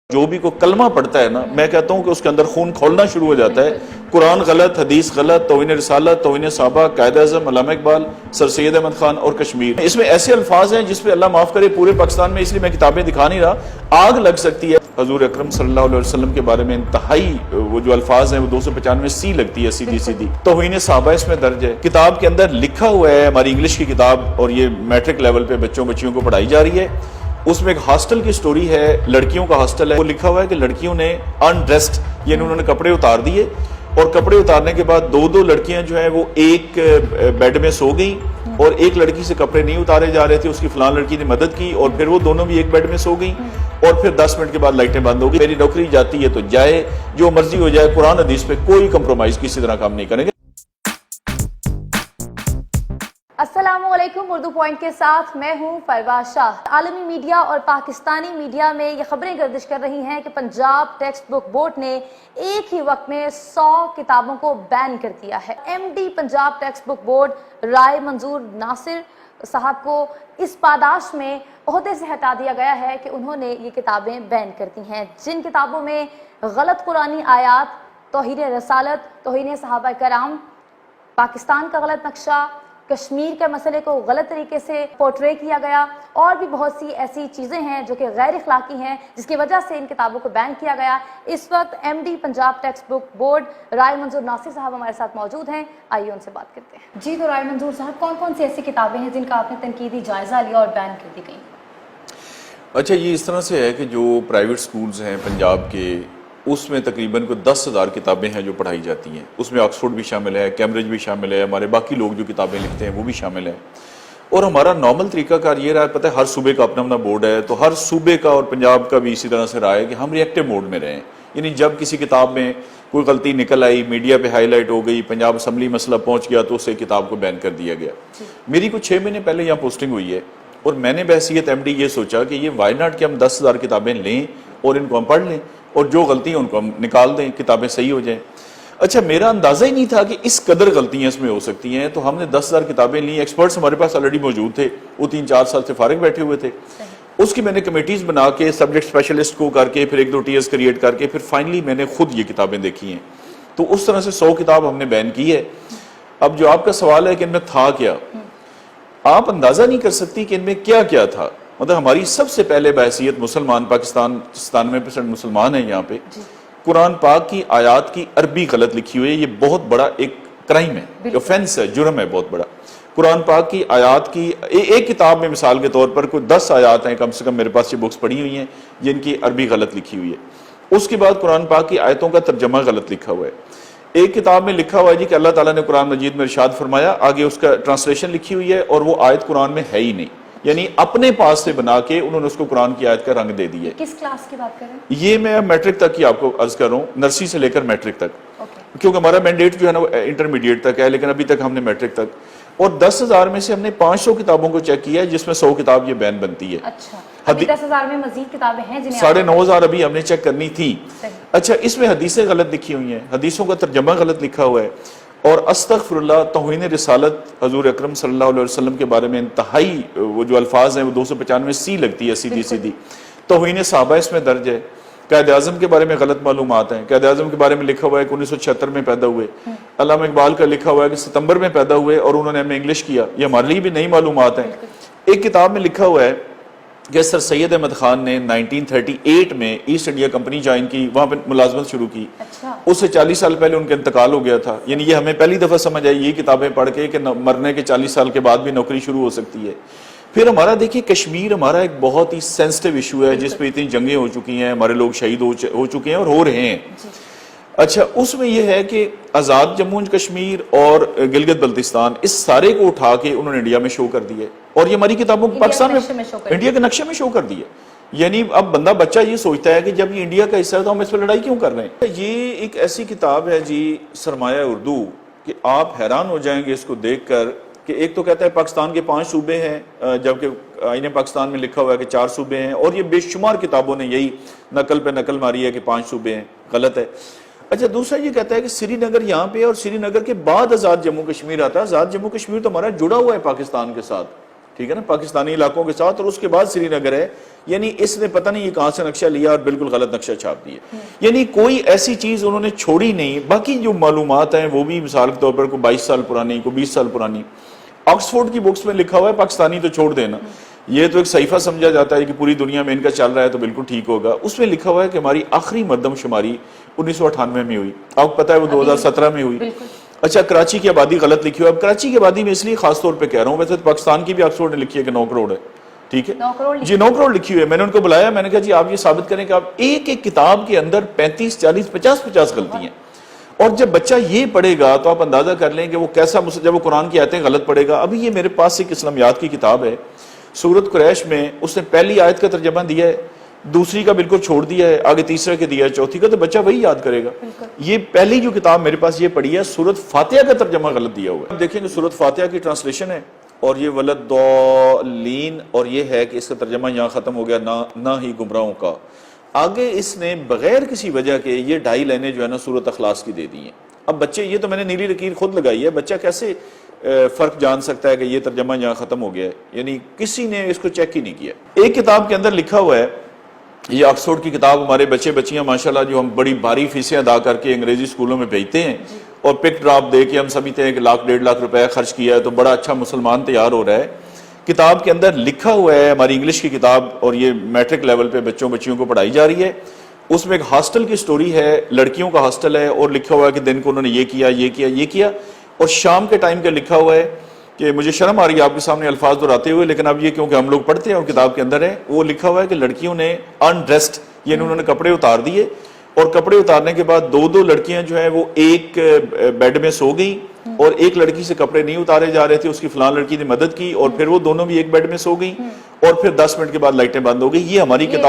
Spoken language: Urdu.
جو بھی کوئی کلمہ پڑھتا ہے نا، میں کہتا ہوں کہ اس کے اندر خون کھولنا شروع ہو جاتا ہے۔ قرآن غلط، حدیث غلط، توہین رسالت، توہین صحابہ، قائد اعظم علامہ اقبال، سر سید احمد خان اور کشمیر، اس میں ایسے الفاظ ہیں جس پہ اللہ معاف کرے پورے پاکستان میں، اس لیے میں کتابیں دکھا نہیں رہا، آگ لگ سکتی ہے۔ حضور اکرم صلی اللہ علیہ وسلم کے بارے میں انتہائی وہ جو الفاظ ہیں وہ 295 سی لگتی ہے، سیدھی سیدھی توہین صحابہ اس میں درج ہے۔ کتاب کے اندر لکھا ہوا ہے، ہماری انگلش کی کتاب، اور یہ میٹرک لیول پہ بچیوں کو پڑھائی جا رہی ہے، اس میں ایک ہاسٹل کی سٹوری ہے، لڑکیوں کا ہاسٹل ہے، وہ لکھا ہوا ہے کہ لڑکیوں نے انڈریسڈ، یعنی انہوں نے کپڑے اتار دیے، اور کپڑے اتارنے کے بعد دو لڑکیاں جو ہیں وہ ایک بیڈ میں سو گئیں، اور ایک لڑکی سے کپڑے نہیں اتارے جا رہے تھے، اس کی فلان لڑکی نے مدد کی، اور پھر وہ دونوں بھی ایک بیڈ میں سو گئیں، اور پھر 10 منٹ کے بعد لائٹیں بند ہو گئی۔ میری نوکری جاتی ہے تو جائے، جو مرضی ہو جائے، قرآن حدیث پہ کوئی کمپرومائز کسی طرح کام نہیں کریں گے۔ السلام علیکم، اردو پوائنٹ کے ساتھ میں ہوں پرواز شاہ۔ عالمی میڈیا اور پاکستانی میڈیا میں یہ خبریں گردش کر رہی ہیں کہ پنجاب ٹیکسٹ بک بورڈ نے ایک ہی وقت میں 100 کتابوں کو بین کر دیا ہے۔ M D Punjab textbook board Rai Manzoor Nasir صاحب کو اس پاداش میں عہدے سے ہٹا دیا گیا ہے کہ انہوں نے یہ کتابیں بین کر دی ہیں، جن کتابوں میں غلط قرآنی آیات، توہین رسالت، توہین صحابہ کرام، پاکستان کا غلط نقشہ، کشمیر کے مسئلے کو غلط طریقے سے پورٹرے کیا گیا، اور بھی بہت سی ایسی چیزیں ہیں جو کہ غیر اخلاقی ہیں، جس کی وجہ سے ان کتابوں کو بین کیا گیا۔ اس وقت M D Punjab textbook board Rai Manzoor Nasir صاحب ہمارے ساتھ موجود ہیں، آئیے ان سے بات کرتے ہیں۔ جی، تو رائے منظور صاحب، کون کون سی ایسی کتابیں ہیں جن کا آپ نے تنقیدی جائزہ لیا اور بین کر دی گئی؟ اچھا، یہ اس طرح سے ہے کہ جو پرائیویٹ سکولز ہیں پنجاب کے، اس میں تقریباً کوئی 10,000 کتابیں ہیں جو پڑھائی جاتی ہیں، اس میں آکسفورڈ بھی شامل ہے، کیمبرج بھی شامل ہے، ہمارے باقی لوگ جو کتابیں لکھتے ہیں وہ بھی شامل ہیں، اور ہمارا نارمل طریقہ کار یہ رہا ہے، پتہ ہے ہر صوبے کا اپنا بورڈ ہے، تو ہر صوبے کا اور پنجاب کا بھی اسی طرح سے رہا ہے کہ ہم ری ایکٹیو موڈ میں رہیں، یعنی جب کسی کتاب میں کوئی غلطی نکل آئی، میڈیا پہ ہائی لائٹ ہو گئی، پنجاب اسمبلی مسئلہ پہنچ گیا، تو اسے کتاب کو بین کر دیا گیا۔ میری کچھ 6 مہینے پہلے یہاں پوسٹنگ ہوئی ہے، اور میں نے بحیثیت ایم ڈی یہ سوچا کہ یہ وائی ناٹ کہ ہم 10,000 کتابیں لیں اور ان کو ہم پڑھ لیں، اور جو غلطی ہیں ان کو ہم نکال دیں، کتابیں صحیح ہو جائیں۔ اچھا، میرا اندازہ ہی نہیں تھا کہ اس قدر غلطیاں اس میں ہو سکتی ہیں، تو ہم نے 10,000 کتابیں لیں، ایکسپرٹس ہمارے پاس آلریڈی موجود تھے، وہ 3-4 سال سے فارغ بیٹھے ہوئے تھے، اس کی میں نے کمیٹیز بنا کے سبجیکٹ اسپیشلسٹ کو کر کے، پھر 1-2 ٹیئرز کریٹ کر کے، پھر فائنلی میں نے خود یہ کتابیں دیکھی ہیں، تو اس طرح سے 100 کتاب ہم نے بین کی ہے۔ اب جو آپ کا سوال ہے کہ ان میں تھا کیا، آپ اندازہ نہیں کر سکتی کہ ان میں کیا کیا تھا۔ مطلب ہماری سب سے پہلے بحیثیت مسلمان، پاکستان 97% مسلمان ہیں یہاں پہ، قرآن پاک کی آیات کی عربی غلط لکھی ہوئی ہے، یہ بہت بڑا ایک کرائم ہے، اوفینس ہے، جرم ہے بہت بڑا۔ قرآن پاک کی آیات کی ایک کتاب میں مثال کے طور پر کوئی 10 آیات ہیں کم سے کم، میرے پاس یہ بکس پڑھی ہوئی ہیں جن کی عربی غلط لکھی ہوئی ہے۔ اس کے بعد قرآن پاک کی آیتوں کا ترجمہ غلط لکھا ہوا ہے۔ ایک کتاب میں لکھا ہوا ہے جی کہ اللہ تعالیٰ نے قرآن مجید میں ارشاد فرمایا، آگے اس کا ٹرانسلیشن لکھی ہوئی ہے اور وہ آیت قرآن میں ہے ہی نہیں، یعنی اپنے پاس سے بنا کے انہوں نے اس کو قرآن کی آیت کا رنگ دے دی ہے۔ کس کلاس کی بات کر رہے ہیں؟ یہ میں میٹرک تک کی آپ کو عرض کر رہا ہوں، نرسری سے لے کر میٹرک تک، کیونکہ ہمارا مینڈیٹ جو ہے نا وہ انٹرمیڈیٹ تک ہے، لیکن ابھی تک ہم نے میٹرک تک، اور 10,000 میں سے ہم نے 500 کتابوں کو چیک کیا ہے، جس میں 100 کتاب یہ بین بنتی ہے۔ اچھا، ابھی 10,000 میں مزید کتابیں ہیں جنہیں 9,500 ابھی ہم نے چیک کرنی تھی۔ اچھا، اس میں حدیثیں غلط لکھی ہوئی ہیں، حدیثوں کا ترجمہ غلط لکھا ہوا ہے، اور استغفر اللہ، توہین رسالت، حضور اکرم صلی اللہ علیہ وسلم کے بارے میں انتہائی وہ جو الفاظ ہیں وہ 295 سی لگتی ہے، سیدھی سیدھی توہین صحابہ اس میں درج ہے۔ قائد اعظم کے بارے میں غلط معلومات ہیں، قائد اعظم کے بارے میں لکھا ہوا ہے کہ 1976 میں پیدا ہوئے، علامہ اقبال کا لکھا ہوا ہے کہ ستمبر میں پیدا ہوئے اور انہوں نے ہمیں انگلش کیا، یہ ہمارے لیے بھی نئی معلومات ہیں۔ ایک کتاب میں لکھا ہوا ہے کہ سر سید احمد خان نے 1938 میں ایسٹ انڈیا کمپنی جوائن کی، وہاں پہ ملازمت شروع کی، اس سے 40 سال پہلے ان کا انتقال ہو گیا تھا، یعنی یہ ہمیں پہلی دفعہ سمجھ آئی یہ کتابیں پڑھ کے کہ مرنے کے 40 سال کے بعد بھی نوکری شروع ہو سکتی ہے۔ پھر ہمارا دیکھیے کشمیر ہمارا ایک بہت ہی سینسٹیو ایشو ہے، جس پہ اتنی جنگیں ہو چکی ہیں، ہمارے لوگ شہید ہو چکے ہیں اور ہو رہے ہیں۔ اچھا، اس میں یہ ہے کہ آزاد جموں کشمیر اور گلگت بلتستان، اس سارے کو اٹھا کے انہوں نے انڈیا میں شو کر دیے، اور یہ ہماری کتابوں کو پاکستان میں انڈیا کے نقشے میں شو کر دیے۔ یعنی اب بچہ یہ سوچتا ہے کہ جب یہ انڈیا کا حصہ ہے تو ہم اس پہ لڑائی کیوں کر رہے ہیں۔ یہ ایک ایسی کتاب ہے جی، سرمایہ اردو، کہ آپ حیران ہو جائیں گے اس کو دیکھ کر، کہ ایک تو کہتا ہے پاکستان کے 5 صوبے ہیں، جبکہ آئین پاکستان میں لکھا ہوا ہے کہ 4 صوبے ہیں، اور یہ بے شمار کتابوں نے یہی نقل پہ نقل ماری ہے کہ 5 صوبے ہیں، غلط ہے۔ اچھا، دوسرا یہ کہتا ہے کہ سری نگر یہاں پہ، اور سری نگر کے بعد آزاد جموں کشمیر آتا ہے۔ آزاد جموں کشمیر تو ہمارا جڑا ہوا ہے پاکستان کے ساتھ، ٹھیک ہے نا, پاکستانی علاقوں کے ساتھ, اور اس کے بعد سری نگر ہے. یعنی اس نے پتہ نہیں یہ کہاں سے نقشہ لیا اور بالکل غلط نقشہ چھاپ دیا. یعنی کوئی ایسی چیز انہوں نے چھوڑی نہیں. باقی جو معلومات ہیں وہ بھی مثال کے طور پر کوئی 22 سال پرانی, کوئی 20 سال پرانی. آکسفورڈ کی بکس میں لکھا ہوا ہے پاکستانی تو چھوڑ دینا, یہ تو ایک صحیفہ سمجھا جاتا ہے کہ پوری دنیا میں ان کا چل رہا ہے تو بالکل ٹھیک ہوگا. اس میں لکھا ہوا ہے کہ ہماری آخری مردم شماری 1998 میں ہوئی, آپ کو پتہ ہے وہ 2017 میں ہوئی. اچھا, کراچی کی آبادی غلط لکھی ہوئی. اب کراچی کی آبادی میں اس لیے خاص طور پہ کہہ رہا ہوں, ویسے پاکستان کی بھی آکسفورڈ نے لکھی ہے کہ 9 کروڑ ہے, ٹھیک ہے جی 9 کروڑ لکھی ہوئی ہے. میں نے ان کو بلایا, میں نے کہا جی آپ یہ ثابت کریں کہ آپ ایک ایک کتاب کے اندر 35 40 50 غلطی ہیں. اور جب بچہ یہ پڑھے گا تو آپ اندازہ کر لیں کہ وہ کیسا, جب وہ قرآن کی آیتیں غلط پڑھے گا. ابھی یہ میرے پاس ایک اسلامیات کی کتاب ہے, سورۃ قریش میں اس نے پہلی آیت کا ترجمہ دیا ہے, دوسری کا بالکل چھوڑ دیا ہے, آگے تیسرے کے دیا ہے, چوتھی کا, تو بچہ وہی یاد کرے گا. یہ پہلی جو کتاب میرے پاس یہ پڑھی ہے, سورۃ فاتحہ کا ترجمہ غلط دیا ہوا ہے. اب دیکھیں کہ سورۃ فاتحہ کی ٹرانسلیشن ہے اور یہ ولدالضالین, اور یہ ہے کہ اس کا ترجمہ یہاں ختم ہو گیا, نہ ہی گمراہوں کا. آگے اس نے بغیر کسی وجہ کے یہ 2.5 لائنیں جو ہے نا سورۃ اخلاص کی دے دی ہیں. اب بچے, یہ تو میں نے نیلی لکیر خود لگائی ہے, بچہ کیسے فرق جان سکتا ہے کہ یہ ترجمہ یہاں ختم ہو گیا ہے؟ یعنی کسی نے اس کو چیک ہی نہیں کیا. ایک کتاب کے اندر لکھا ہوا ہے, یہ آکسفورڈ کی کتاب, ہمارے بچے بچیاں ماشاءاللہ جو ہم بڑی بھاری فیسیں ادا کر کے انگریزی اسکولوں میں بھیجتے ہیں اور پک ڈراپ دے کے ہم سمجھتے ہیں کہ 1 لاکھ 1.5 لاکھ روپے خرچ کیا ہے تو بڑا اچھا مسلمان تیار ہو رہا ہے. کتاب کے اندر لکھا ہوا ہے, ہماری انگلش کی کتاب, اور یہ میٹرک لیول پہ بچیوں کو پڑھائی جا رہی ہے. اس میں ایک ہاسٹل کی سٹوری ہے, لڑکیوں کا ہاسٹل ہے, اور لکھا ہوا ہے کہ دن کو انہوں نے یہ کیا, اور شام کے ٹائم کا لکھا ہوا ہے کہ مجھے شرم آ رہی ہے آپ کے سامنے الفاظ دہراتے ہوئے, لیکن اب یہ کیونکہ ہم لوگ پڑھتے ہیں اور کتاب کے اندر ہے, وہ لکھا ہوا ہے کہ لڑکیوں نے انڈریسڈ, یعنی انہوں نے کپڑے اتار دیے, اور کپڑے اتارنے کے بعد 2 لڑکیاں جو ہیں وہ ایک بیڈ میں سو گئیں, اور ایک لڑکی سے کپڑے نہیں اتارے جا رہے تھے, اس کی فلان لڑکی نے مدد کی, اور پھر وہ دونوں بھی ایک بیڈ میں سو گئیں, اور پھر 10 منٹ کے بعد لائٹیں بند ہو گئی. یہ ہماری کتاب